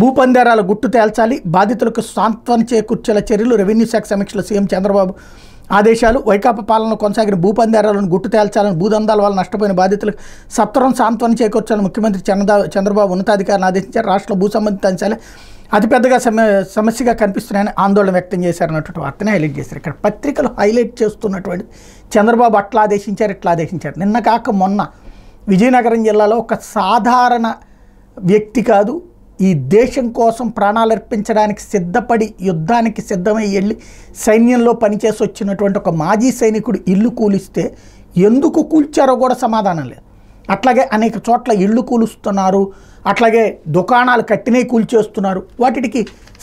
భూపందేరాల గుట్టు తేల్చాలి, బాధితులకు సాంత్వన చేకూర్చేలా చర్యలు. రెవెన్యూ శాఖ సమీక్షలో సీఎం చంద్రబాబు ఆదేశాలు. వైకాపా పాలనలో కొనసాగిన భూపందేరాలను గుట్టు తేల్చాలని, భూదందాల వల్ల నష్టపోయిన బాధితులకు సత్వరం సాంత్వన చేకూర్చాలని ముఖ్యమంత్రి చంద్రబాబు ఉన్నతాధికారులను ఆదేశించారు. రాష్ట్రంలో భూ సంబంధిత అంశాలే అతిపెద్దగా సమస్యగా కనిపిస్తున్నాయని ఆందోళన వ్యక్తం చేశారన్నటువంటి వార్తని హైలైట్ చేశారు. ఇక్కడ పత్రికలు హైలైట్ చేస్తున్నటువంటి చంద్రబాబు అట్లా ఆదేశించారు, ఇట్లా ఆదేశించారు. నిన్న కాక మొన్న విజయనగరం జిల్లాలో ఒక సాధారణ వ్యక్తి కాదు, ఈ దేశం కోసం ప్రాణాలు అర్పించడానికి సిద్ధపడి యుద్ధానికి సిద్ధమై వెళ్ళి సైన్యంలో పనిచేసి వచ్చినటువంటి ఒక మాజీ సైనికుడు ఇల్లు కూలిస్తే ఎందుకు కూల్చారో కూడా సమాధానం లేదు. అట్లాగే అనేక చోట్ల ఇళ్ళు కూలుస్తున్నారు, అట్లాగే దుకాణాలు కట్టినవి కూల్చేస్తున్నారు. వాటికి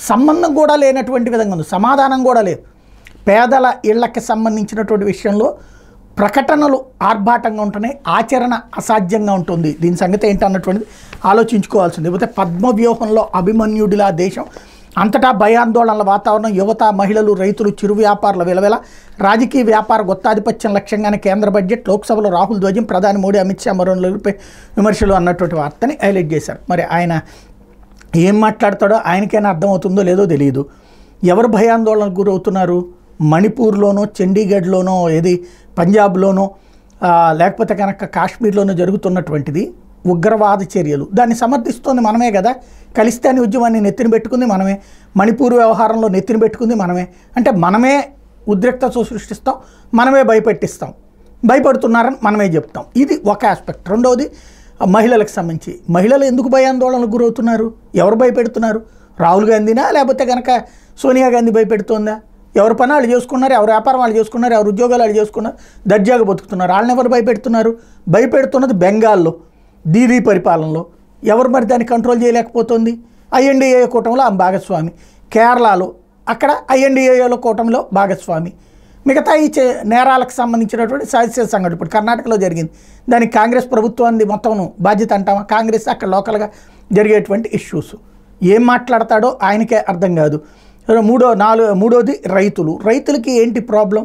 సంబంధం కూడా లేనటువంటి విధంగా ఉంది, సమాధానం కూడా లేదు. పేదల ఇళ్లకి సంబంధించినటువంటి విషయంలో ప్రకటనలు ఆర్భాటంగా ఉంటున్నాయి, ఆచరణ అసాధ్యంగా ఉంటుంది. దీని సంగతి ఏంటన్నటువంటిది ఆలోచించుకోవాల్సింది. లేకపోతే పద్మవ్యూహంలో అభిమన్యుడిలా దేశం అంతటా భయాందోళనల వాతావరణం, యువత, మహిళలు, రైతులు, చిరు వ్యాపారుల విలవెల, రాజకీయ వ్యాపార గొత్తాధిపత్యం లక్ష్యంగానే కేంద్ర బడ్జెట్, లోక్సభలో రాహుల్ ధ్వజం, ప్రధాని మోడీ, అమిత్ షా మరో విమర్శలు అన్నటువంటి వార్తని హైలైట్ చేశారు. మరి ఆయన ఏం మాట్లాడతాడో ఆయనకైనా అర్థమవుతుందో లేదో తెలియదు. ఎవరు భయాందోళనకు గురవుతున్నారు? మణిపూర్లోనో, చండీగఢ్లోనో, ఏది పంజాబ్లోనో, లేకపోతే కనుక కాశ్మీర్లోనో జరుగుతున్నటువంటిది ఉగ్రవాద చర్యలు. దాన్ని సమర్థిస్తోంది మనమే కదా. ఖలిస్తానీ ఉద్యమాన్ని నెత్తిన పెట్టుకుంది మనమే, మణిపూర్ వ్యవహారంలో నెత్తిన పెట్టుకుంది మనమే. అంటే మనమే ఉద్రిక్తత సృష్టిస్తాం, మనమే భయపెట్టిస్తాం, భయపడుతున్నారని మనమే చెప్తాం. ఇది ఒక ఆస్పెక్ట్. రెండవది మహిళలకు సంబంధించి, మహిళలు ఎందుకు భయాందోళనకు గురవుతున్నారు? ఎవరు భయపెడుతున్నారు? రాహుల్ గాంధీనా, లేకపోతే కనుక సోనియా గాంధీ భయపెడుతోందా? ఎవరి పని వాళ్ళు చేసుకున్నారు, ఎవరి వ్యాపారం వాళ్ళు చేసుకున్నారు, ఎవరి ఉద్యోగాలు వాళ్ళు చేసుకున్నారు, దర్జాగా బతుకుతున్నారు. వాళ్ళని ఎవరు భయపెడుతున్నారు? భయపెడుతున్నది బెంగాల్లో దీదీ పరిపాలనలో. ఎవరు మరి దాన్ని కంట్రోల్ చేయలేకపోతుంది? ఐఎన్డీఏ కూటమిలో ఆమె భాగస్వామి. కేరళలో అక్కడ ఐఎన్డీఏలో కూటమిలో భాగస్వామి. మిగతా ఈ నేరాలకు సంబంధించినటువంటి సాహిత్య సంఘటన ఇప్పుడు కర్ణాటకలో జరిగింది, దానికి కాంగ్రెస్ ప్రభుత్వాన్ని మొత్తం బాధ్యత అంటామా? కాంగ్రెస్ అక్కడ లోకల్గా జరిగేటువంటి ఇష్యూస్. ఏం మాట్లాడతాడో ఆయనకే అర్థం కాదు. మూడోది రైతులకి ఏంటి ప్రాబ్లం?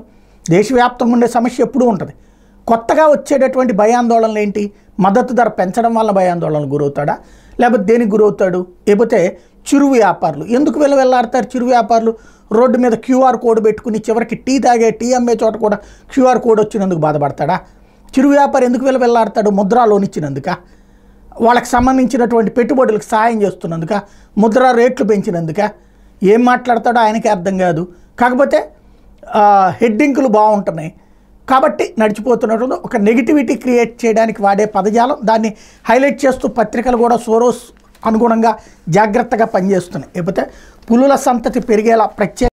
దేశవ్యాప్తంగా ఉండే సమస్య ఎప్పుడూ ఉంటుంది. కొత్తగా వచ్చేటటువంటి భయాందోళనలు ఏంటి? మద్దతు ధర పెంచడం వల్ల భయాందోళనలు గురవుతాడా, లేకపోతే దేనికి గురవుతాడు? లేకపోతే చిరు వ్యాపారులు ఎందుకు వెళ్ళాడతారు? చిరు వ్యాపారులు రోడ్డు మీద క్యూఆర్ కోడ్ పెట్టుకుని చివరికి టీ అమ్మే చోట కూడా క్యూఆర్ కోడ్ వచ్చినందుకు బాధపడతాడా? చిరు వ్యాపారి ఎందుకు వెళ్ళాడతాడు? ముద్రా లోన్ ఇచ్చినందుక, వాళ్ళకి సంబంధించినటువంటి పెట్టుబడులకు సహాయం చేస్తున్నందుక, ముద్రా రేట్లు పెంచినందుక. ఏం మాట్లాడతాడో ఆయనకే అర్థం కాదు. కాకపోతే హెడ్డింగ్లు బాగుంటున్నాయి కాబట్టి నడిచిపోతున్నట్టు ఒక నెగిటివిటీ క్రియేట్ చేయడానికి వాడే పదజాలం, దాన్ని హైలైట్ చేస్తూ పత్రికలు కూడా సోరోస్ అనుగుణంగా జాగ్రత్తగా పనిచేస్తున్నాయి. లేకపోతే పులుల సంతతి పెరిగేలా ప్రత్యేక